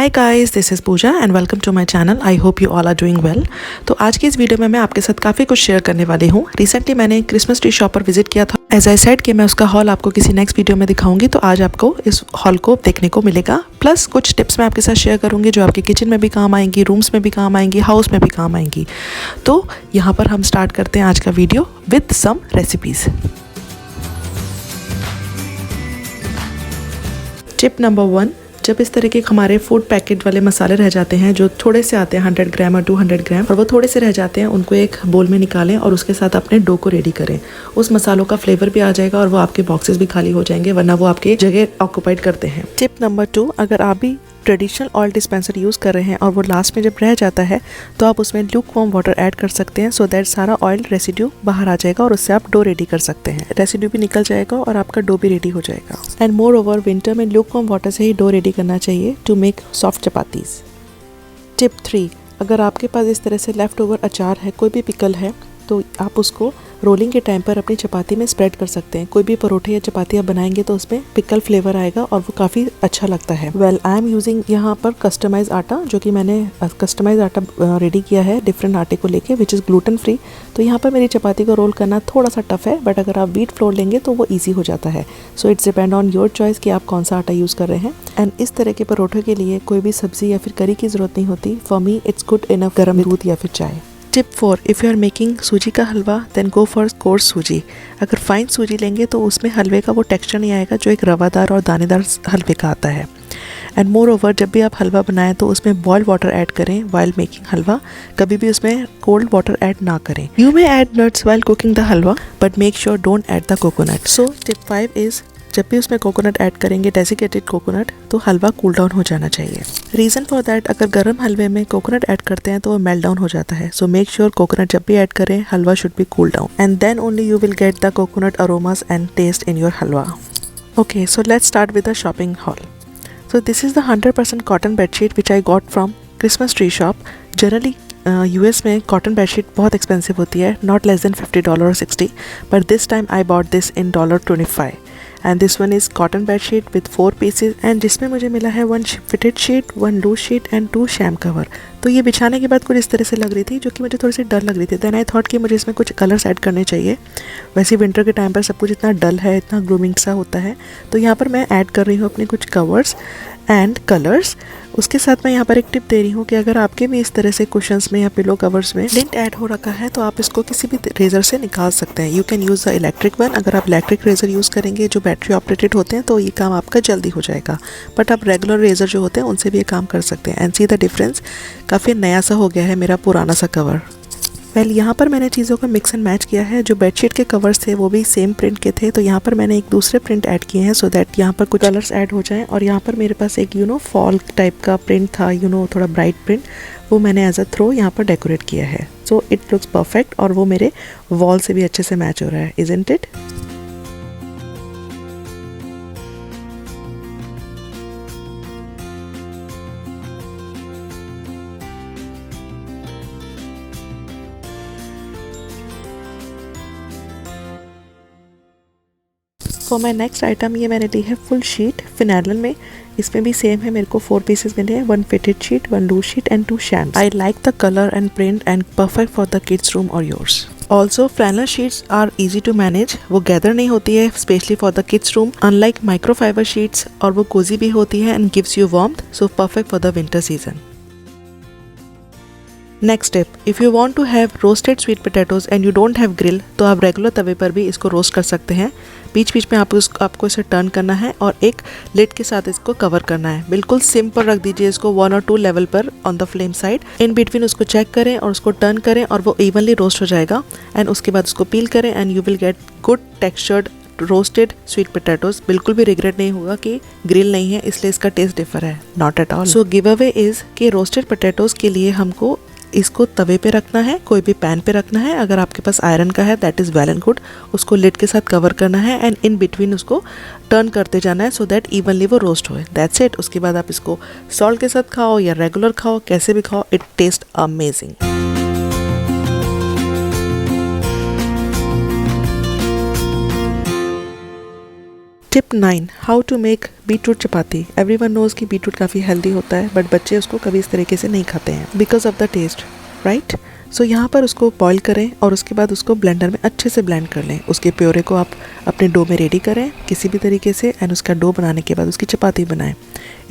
Hi guys, this is Pooja and welcome to my channel. I hope you all are doing well. तो आज की इस video में मैं आपके साथ काफ़ी कुछ शेयर करने वाली हूँ। रिसेंटली मैंने क्रिसमस ट्री शॉप पर विजिट किया था। एज आई सेड कि मैं उसका हॉल आपको किसी नेक्स्ट वीडियो में दिखाऊंगी, तो आज आपको इस हॉल को देखने को मिलेगा। प्लस कुछ टिप्स मैं आपके साथ शेयर करूँगी जो आपके किचन में भी काम आएंगी, रूम्स में भी काम आएंगी, हाउस में भी काम आएंगी। तो यहाँ पर हम स्टार्ट करते हैं आज का video with some recipes. Tip number 1, जब इस तरह के हमारे फूड पैकेट वाले मसाले रह जाते हैं जो थोड़े से आते हैं 100 ग्राम और 200 ग्राम, और वो थोड़े से रह जाते हैं, उनको एक बोल में निकालें और उसके साथ अपने डो को रेडी करें। उस मसालों का फ्लेवर भी आ जाएगा और वो आपके बॉक्सेस भी खाली हो जाएंगे, वरना वो आपके जगह ऑक्यूपाइड करते हैं। टिप नंबर 2, अगर आप भी ट्रेडिशनल ऑयल डिस्पेंसर यूज़ कर रहे हैं और वो लास्ट में जब रह जाता है तो आप उसमें ल्यूक वार्म वाटर ऐड कर सकते हैं, सो दैट सारा ऑयल रेसिड्यू बाहर आ जाएगा और उससे आप डो रेडी कर सकते हैं। रेसिड्यू भी निकल जाएगा और आपका डो भी रेडी हो जाएगा। एंड मोर ओवर विंटर में ल्यूक वार्म वाटर से ही डो रेडी करना चाहिए to make soft chapatis. Tip 3, अगर आपके पास इस तरह से लेफ्ट ओवर अचार है, कोई भी पिकल है, तो आप उसको रोलिंग के टाइम पर अपनी चपाती में स्प्रेड कर सकते हैं। कोई भी परोठे या चपाती आप बनाएंगे तो उसमें पिकल फ्लेवर आएगा और वो काफ़ी अच्छा लगता है। वेल, आई एम यूजिंग यहाँ पर कस्टमाइज आटा, जो कि मैंने कस्टमाइज आटा रेडी किया है डिफरेंट आटे को लेके, विच इज़ ग्लूटेन फ्री। तो यहाँ पर मेरी चपाती को रोल करना थोड़ा सा टफ है, बट अगर आप व्हीट फ्लोर लेंगे तो वो ईजी हो जाता है। So it's depend on your choice कि आप कौन सा आटा यूज़ कर रहे हैं। एंड इस तरह के परोठे के लिए कोई भी सब्जी या फिर करी की ज़रूरत नहीं होती। For me it's good enough गर्म दूध या फिर चाय। Tip 4, if you are making सूजी का हलवा then go for coarse suji. अगर फाइन सूजी लेंगे तो उसमें हलवे का वो टेक्सचर नहीं आएगा जो एक रवादार और दानेदार हलवे का आता है। एंड मोर ओवर, जब भी आप हलवा बनाएं तो उसमें बॉइल्ड वाटर ऐड करें वाइल मेकिंग हलवा। कभी भी उसमें कोल्ड वाटर ऐड ना करें। You may add nuts while cooking the halwa but make sure don't add the coconut. So tip 5 is, जब भी उसमें कोकोनट ऐड करेंगे, डेसिकेटेड कोकोनट, तो हलवा कूल डाउन हो जाना चाहिए। रीज़न फॉर दैट, अगर गर्म हलवे में कोकोनट ऐड करते हैं तो वो मेल्ट डाउन हो जाता है। सो मेक श्योर कोकोनट जब भी ऐड करें, halwa should be cool down and then only you will get the coconut aromas and taste in your halwa. Okay, so let's start with the shopping hall. So this is the 100% cotton bedsheet which I got from Christmas tree shop. Generally US में cotton bedsheet बहुत expensive होती है, not less than $50 or $60, but this time I bought this in $25 and this one is cotton bed sheet with 4 pieces, and जिसमें मुझे मिला है 1 fitted sheet, 1 loose sheet and 2 sham cover. तो ये बिछाने के बाद कुछ इस तरह से लग रही थी, जो कि मुझे थोड़ी सी डर लग रही थी। देन आई थॉट कि मुझे इसमें कुछ कलर्स ऐड करने चाहिए। वैसे विंटर के टाइम पर सब कुछ इतना डल है, इतना ग्लूमिंग सा होता है, तो यहाँ पर मैं ऐड कर रही हूँ अपने कुछ कवर्स एंड कलर्स। उसके साथ मैं यहाँ पर एक टिप दे रही हूँ कि अगर आपके भी इस तरह से कुशन्स में या पिलो कवर्स में लिंट ऐड हो रखा है तो आप इसको किसी भी रेजर से निकाल सकते हैं। You can use the electric one. अगर आप इलेक्ट्रिक रेजर यूज़ करेंगे जो बैटरी ऑपरेटेड होते हैं तो ये काम आपका जल्दी हो जाएगा, बट आप रेगुलर रेजर जो होते हैं उनसे भी ये काम कर सकते हैं। एंड सी द डिफरेंस, काफ़ी नया सा हो गया है मेरा पुराना सा कवर। वेल, यहाँ पर मैंने चीज़ों को मिक्स एंड मैच किया है। जो बेडशीट के कवर्स थे वो भी सेम प्रिंट के थे, तो यहाँ पर मैंने एक दूसरे प्रिंट ऐड किए हैं सो दैट यहाँ पर कुछ कलर्स ऐड हो जाएं। और यहाँ पर मेरे पास एक फॉल टाइप का प्रिंट था, थोड़ा ब्राइट प्रिंट, वो मैंने एज अ थ्रो यहाँ पर डेकोरेट किया है। सो इट लुक्स परफेक्ट और वो मेरे वॉल से भी अच्छे से मैच हो रहा है, isn't it? For my next item, ये मैंने ली है फुल शीट फिनाइलन में। इसमें भी सेम है, मेरे को 4 पीसेस मिले हैं, 1 fitted sheet, 1 loose sheet and 2 shams. I like the colour and print and perfect for the kids room और yours. Also flannel sheets are easy to manage, वो गैदर नहीं होती है specially for the kids room, unlike microfibre sheets, और वो cosy भी होती है and gives you warmth, so perfect for the winter season. Next tip, if you want to have roasted sweet potatoes and you don't have grill, तो आप regular तवे पर भी इसको रोस्ट कर सकते हैं। बीच बीच में आपको इसे टर्न करना है और एक लिड के साथ इसको कवर करना है। बिल्कुल सिंपल रख दीजिए इसको 1 और 2 लेवल पर on the flame side. In between उसको चेक करें और उसको टर्न करें और वो इवनली रोस्ट हो जाएगा। एंड उसके बाद उसको पील करें and you will get good textured roasted sweet potatoes. बिल्कुल भी रिग्रेट नहीं होगा कि ग्रिल नहीं है इसलिए इसका टेस्ट डिफर है, not at all. So give away is कि रोस्टेड पोटैटोज के लिए हमको इसको तवे पे रखना है, कोई भी पैन पे रखना है। अगर आपके पास आयरन का है that is well and good. उसको लिड के साथ कवर करना है एंड इन बिटवीन उसको टर्न करते जाना है सो दैट इवनली वो रोस्ट होए। That's it. उसके बाद आप इसको सॉल्ट के साथ खाओ या रेगुलर खाओ, कैसे भी खाओ, it taste amazing. Tip 9, how to make beetroot chapati. Everyone knows कि बीटरूट काफ़ी हेल्दी होता है, बट बच्चे उसको कभी इस तरीके से नहीं खाते हैं because of the taste, right. So यहाँ पर उसको बॉईल करें और उसके बाद उसको ब्लेंडर में अच्छे से ब्लेंड कर लें। उसके प्योरे को आप अपने डो में रेडी करें किसी भी तरीके से, एंड उसका डो बनाने के बाद उसकी चपाती बनाएं।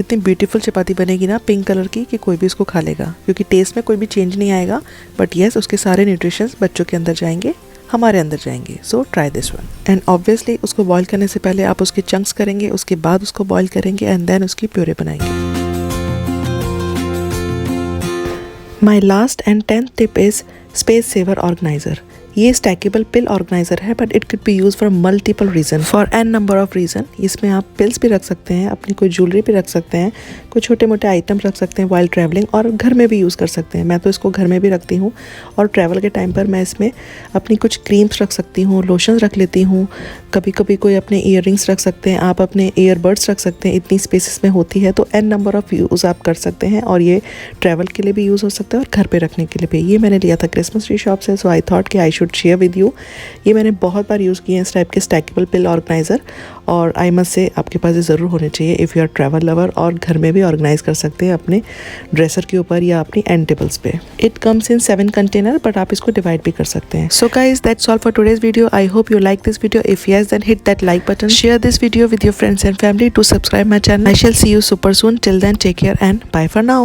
इतनी ब्यूटीफुल चपाती बनेगी ना पिंक कलर की कि कोई भी उसको खा लेगा, क्योंकि टेस्ट में कोई भी चेंज नहीं आएगा, बट येस उसके सारे न्यूट्रिशंस बच्चों के अंदर जाएंगे, हमारे अंदर जाएंगे। So try this one. And obviously उसको बॉईल करने से पहले आप उसके चंक्स करेंगे, उसके बाद उसको बॉईल करेंगे एंड देन उसकी प्योरे बनाएंगे। My last and 10th tip is space saver organiser. ये स्टैकेबल पिल ऑर्गेनाइजर है, but it could be use for multiple reason, for an number of reason. इसमें आप पिल्स भी रख सकते हैं, अपनी कोई ज्वेलरी भी रख सकते हैं, कोई छोटे मोटे आइटम रख सकते हैं वाइल ट्रैवलिंग, और घर में भी यूज़ कर सकते हैं। मैं तो इसको घर में भी रखती हूँ, और ट्रैवल के टाइम पर मैं इसमें अपनी कुछ क्रीम्स रख सकती हूँ, लोशंस रख लेती हूँ, कभी कभी कोई अपने ईयर रिंग्स रख सकते हैं, आप अपने ईयरबड्स रख सकते हैं। इतनी स्पेसिस में होती है तो एन नंबर ऑफ यूज़ आप कर सकते हैं, और ये ट्रैवल के लिए भी यूज़ हो सकता है और घर पे रखने के लिए भी। ये मैंने लिया था क्रिसमस ट्री शॉप से, सो आई थॉट कि I should share with you. ये मैंने बहुत बार यूज़ किए हैं इस टाइप के स्टैकेबल पिल ऑर्गेनाइज़र, और आई मस्ट से आपके पास ये ज़रूर होने चाहिए if you are travel lover, और घर में भी ऑर्गेनाइज कर सकते हैं अपने ड्रेसर के ऊपर या अपनी एंड टेबल्स पे। It comes in 7 container, but आप इसको डिवाइड भी कर सकते हैं। So guys, that's all for today's video. I hope you like this video. If yes, then hit that like button. Share this video with your friends and family. To subscribe my channel. I shall see you super soon. Till then, take care and bye for now.